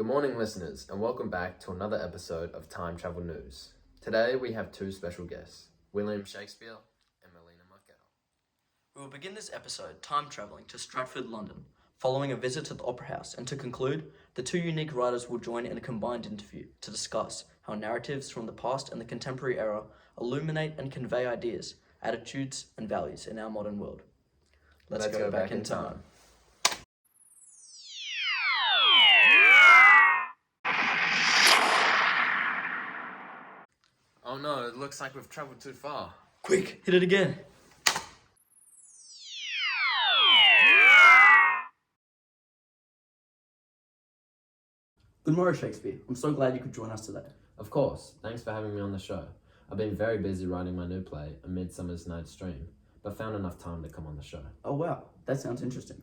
Good morning, listeners, and welcome back to another episode of Time Travel News. Today we have two special guests, William Shakespeare and Melina Marketa. We will begin this episode time travelling to Stratford, London, following a visit to the Opera House, and to conclude, the two unique writers will join in a combined interview to discuss how narratives from the past and the contemporary era illuminate and convey ideas, attitudes, and values in our modern world. Let's go back in time. Oh no, it looks like we've travelled too far. Quick, hit it again. Good morning, Shakespeare. I'm so glad you could join us today. Of course, thanks for having me on the show. I've been very busy writing my new play, A Midsummer's Night's Dream, but found enough time to come on the show. Oh wow, that sounds interesting.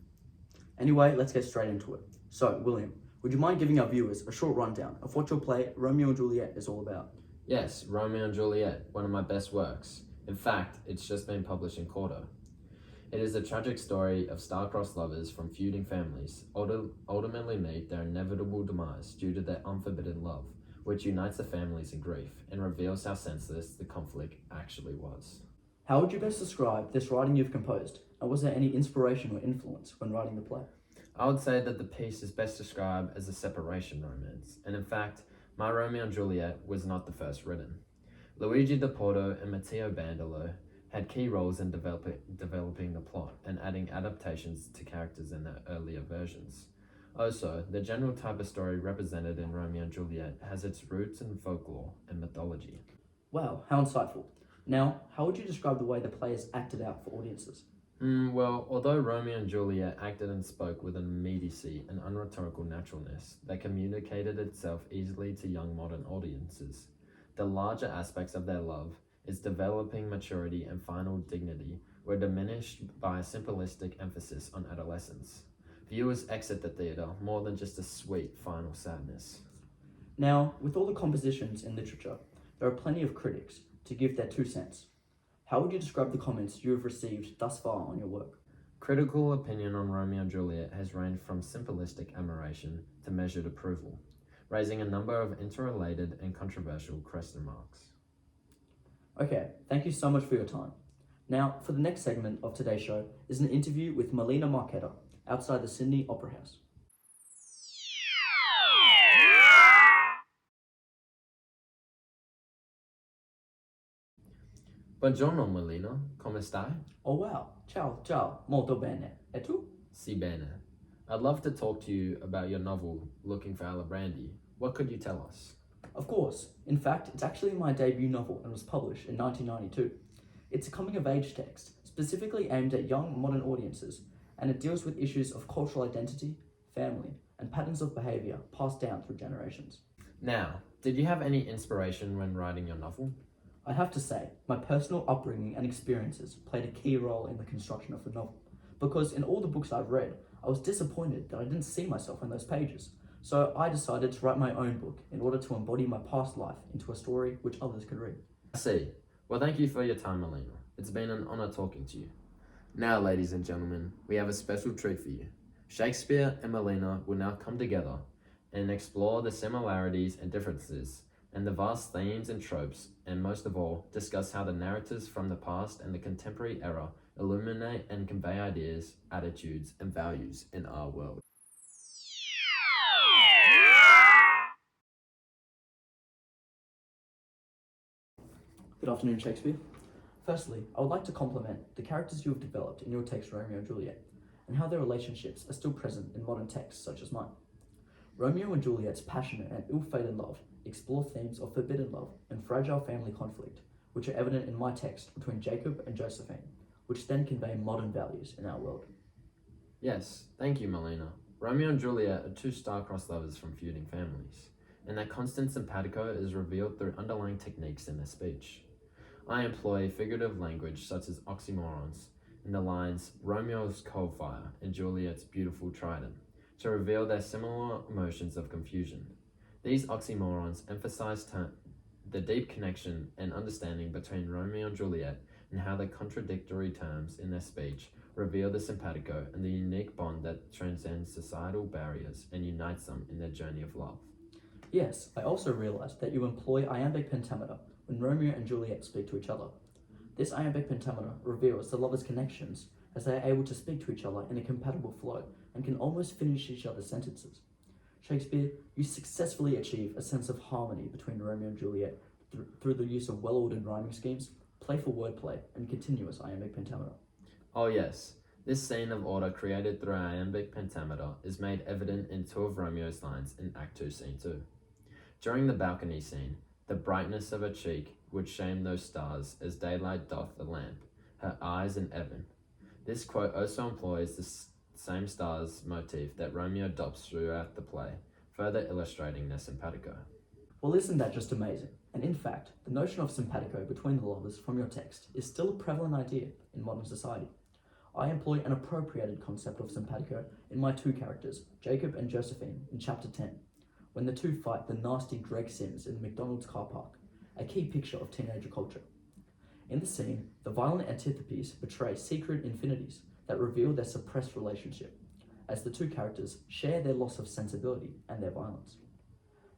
Anyway, let's get straight into it. So, William, would you mind giving our viewers a short rundown of what your play, Romeo and Juliet, is all about? Yes, Romeo and Juliet, one of my best works. In fact, it's just been published in Quarto. It is a tragic story of star-crossed lovers from feuding families ultimately meet their inevitable demise due to their unforbidden love, which unites the families in grief and reveals how senseless the conflict actually was. How would you best describe this writing you've composed, and was there any inspiration or influence when writing the play? I would say that the piece is best described as a separation romance, and in fact, my Romeo and Juliet was not the first written. Luigi da Porto and Matteo Bandolo had key roles in developing the plot and adding adaptations to characters in their earlier versions. Also, the general type of story represented in Romeo and Juliet has its roots in folklore and mythology. Wow, how insightful. Now, how would you describe the way the play is acted out for audiences? Well, although Romeo and Juliet acted and spoke with an immediacy and unrhetorical naturalness that communicated itself easily to young modern audiences, the larger aspects of their love, its developing maturity and final dignity, were diminished by a simplistic emphasis on adolescence. Viewers exit the theatre more than just a sweet final sadness. Now, with all the compositions in literature, there are plenty of critics to give their 2 cents. How would you describe the comments you have received thus far on your work? Critical opinion on Romeo and Juliet has ranged from simplistic admiration to measured approval, raising a number of interrelated and controversial question marks. Okay, thank you so much for your time. Now, for the next segment of today's show is an interview with Melina Marketa outside the Sydney Opera House. Buongiorno Melina, come stai? Oh wow, ciao, molto bene. E tu? Si bene. I'd love to talk to you about your novel, Looking for Alibrandi. What could you tell us? Of course. In fact, it's actually my debut novel and was published in 1992. It's a coming-of-age text, specifically aimed at young modern audiences, and it deals with issues of cultural identity, family, and patterns of behaviour passed down through generations. Now, did you have any inspiration when writing your novel? I have to say, my personal upbringing and experiences played a key role in the construction of the novel, because in all the books I've read, I was disappointed that I didn't see myself in those pages. So I decided to write my own book in order to embody my past life into a story which others could read. I see. Well, thank you for your time, Melina. It's been an honour talking to you. Now, ladies and gentlemen, we have a special treat for you. Shakespeare and Melina will now come together and explore the similarities and differences and the vast themes and tropes, and most of all, discuss how the narratives from the past and the contemporary era illuminate and convey ideas, attitudes, and values in our world. Good afternoon, Shakespeare. Firstly, I would like to compliment the characters you have developed in your text Romeo and Juliet, and how their relationships are still present in modern texts such as mine. Romeo and Juliet's passionate and ill-fated love explore themes of forbidden love and fragile family conflict, which are evident in my text between Jacob and Josephine, which then convey modern values in our world. Yes, thank you, Melina. Romeo and Juliet are two star-crossed lovers from feuding families, and their constant simpatico is revealed through underlying techniques in their speech. I employ figurative language such as oxymorons in the lines Romeo's cold fire and Juliet's beautiful trident to reveal their similar emotions of confusion. These oxymorons emphasize the deep connection and understanding between Romeo and Juliet, and how the contradictory terms in their speech reveal the simpatico and the unique bond that transcends societal barriers and unites them in their journey of love. Yes, I also realised that you employ iambic pentameter when Romeo and Juliet speak to each other. This iambic pentameter reveals the lovers' connections as they are able to speak to each other in a compatible flow and can almost finish each other's sentences. Shakespeare, you successfully achieve a sense of harmony between Romeo and Juliet through the use of well-ordered rhyming schemes, playful wordplay, and continuous iambic pentameter. Oh yes, this scene of order created through iambic pentameter is made evident in two of Romeo's lines in Act 2, Scene 2. During the balcony scene, the brightness of her cheek would shame those stars as daylight doth the lamp, her eyes in heaven. This quote also employs the same stars motif that Romeo adopts throughout the play, further illustrating their simpatico. Well, isn't that just amazing? And in fact, the notion of simpatico between the lovers from your text is still a prevalent idea in modern society. I employ an appropriated concept of simpatico in my two characters, Jacob and Josephine, in chapter 10, when the two fight the nasty Greg Sims in the McDonald's car park, a key picture of teenager culture. In the scene, the violent antipathies betray secret infinities that reveal their suppressed relationship, as the two characters share their loss of sensibility and their violence.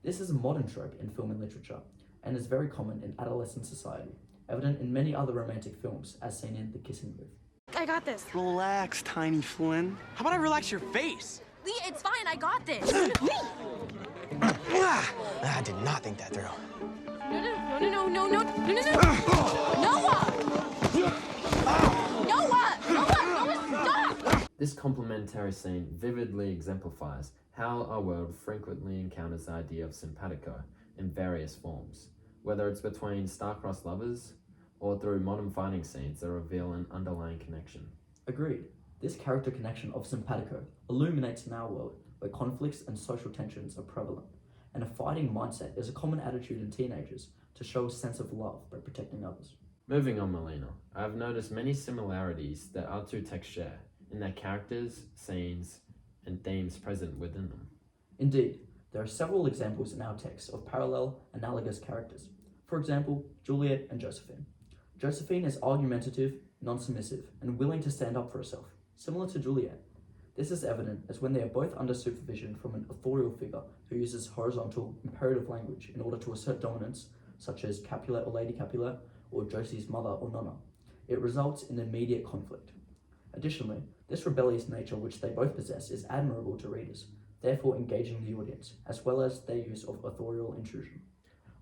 This is a modern trope in film and literature, and is very common in adolescent society, evident in many other romantic films, as seen in The Kissing Booth. I got this. Relax, Tiny Flynn. How about I relax your face? Lee, it's fine. I got this. I did not think that through. No. Noah! Stop! This complementary scene vividly exemplifies how our world frequently encounters the idea of simpatico in various forms, whether it's between star-crossed lovers or through modern fighting scenes that reveal an underlying connection. Agreed. This character connection of simpatico illuminates in our world where conflicts and social tensions are prevalent, and a fighting mindset is a common attitude in teenagers to show a sense of love by protecting others. Moving on, Melina, I have noticed many similarities that our two texts share in their characters, scenes, and themes present within them. Indeed, there are several examples in our text of parallel, analogous characters. For example, Juliet and Josephine. Josephine is argumentative, non-submissive, and willing to stand up for herself, similar to Juliet. This is evident as when they are both under supervision from an authorial figure who uses horizontal, imperative language in order to assert dominance, such as Capulet or Lady Capulet, or Josie's mother or Nonna. It results in immediate conflict. Additionally, this rebellious nature which they both possess is admirable to readers, therefore engaging the audience, as well as their use of authorial intrusion.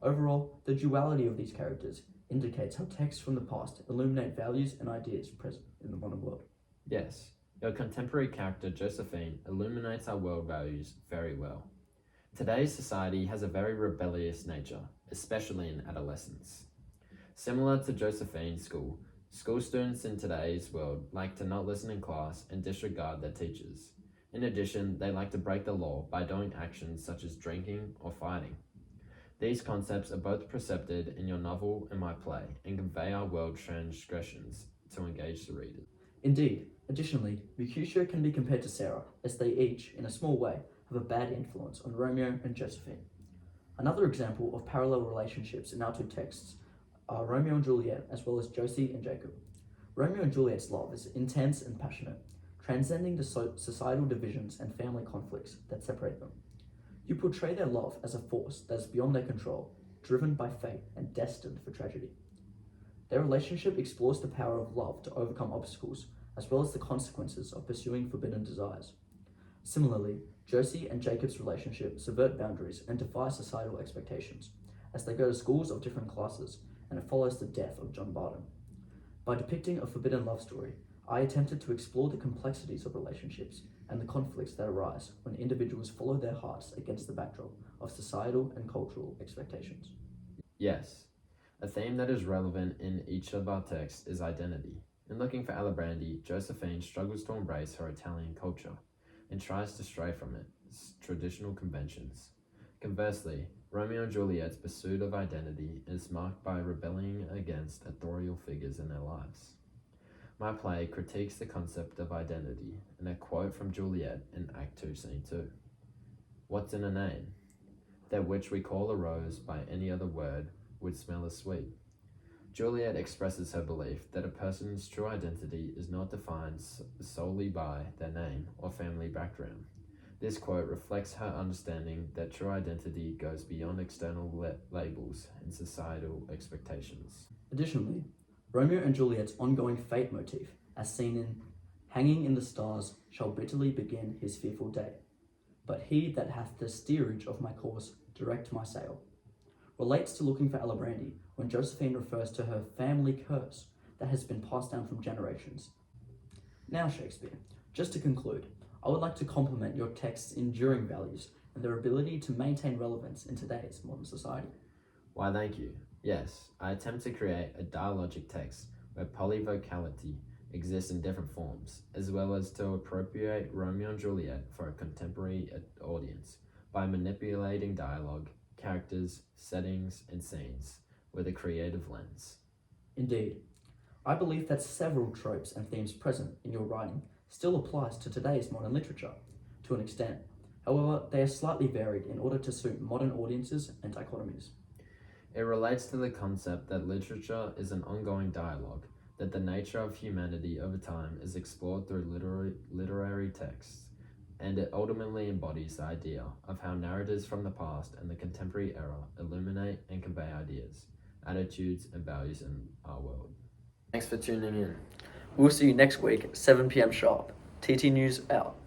Overall, the duality of these characters indicates how texts from the past illuminate values and ideas present in the modern world. Yes, your contemporary character Josephine illuminates our world values very well. Today's society has a very rebellious nature, especially in adolescence. Similar to Josephine's school students in today's world like to not listen in class and disregard their teachers. In addition, they like to break the law by doing actions such as drinking or fighting. These concepts are both percepted in your novel and my play and convey our world transgressions to engage the reader. Indeed, additionally, Mercutio can be compared to Sarah, as they each, in a small way, have a bad influence on Romeo and Josephine. Another example of parallel relationships in our two texts are Romeo and Juliet, as well as Josie and Jacob. Romeo and Juliet's love is intense and passionate, transcending the societal divisions and family conflicts that separate them. You portray their love as a force that is beyond their control, driven by fate and destined for tragedy. Their relationship explores the power of love to overcome obstacles, as well as the consequences of pursuing forbidden desires. Similarly, Josie and Jacob's relationship subvert boundaries and defy societal expectations, as they go to schools of different classes, and it follows the death of John Barton. By depicting a forbidden love story, I attempted to explore the complexities of relationships and the conflicts that arise when individuals follow their hearts against the backdrop of societal and cultural expectations. Yes, a theme that is relevant in each of our texts is identity. In Looking for Alibrandi, Josephine struggles to embrace her Italian culture and tries to stray from its traditional conventions. Conversely, Romeo and Juliet's pursuit of identity is marked by rebelling against authorial figures in their lives. My play critiques the concept of identity in a quote from Juliet in Act 2, Scene 2. What's in a name? That which we call a rose by any other word would smell as sweet. Juliet expresses her belief that a person's true identity is not defined solely by their name or family background. This quote reflects her understanding that true identity goes beyond external labels and societal expectations. Additionally, Romeo and Juliet's ongoing fate motif, as seen in Hanging in the stars shall bitterly begin his fearful day, but he that hath the steerage of my course direct my sail, relates to looking for Alibrandi when Josephine refers to her family curse that has been passed down from generations. Now, Shakespeare, just to conclude, I would like to compliment your text's enduring values and their ability to maintain relevance in today's modern society. Why, thank you. Yes, I attempt to create a dialogic text where polyvocality exists in different forms, as well as to appropriate Romeo and Juliet for a contemporary audience by manipulating dialogue, characters, settings, and scenes with a creative lens. Indeed, I believe that several tropes and themes present in your writing still applies to today's modern literature, to an extent. However, they are slightly varied in order to suit modern audiences and dichotomies. It relates to the concept that literature is an ongoing dialogue, that the nature of humanity over time is explored through literary texts, and it ultimately embodies the idea of how narratives from the past and the contemporary era illuminate and convey ideas, attitudes, and values in our world. Thanks for tuning in. We'll see you next week, 7 p.m. sharp. TT News out.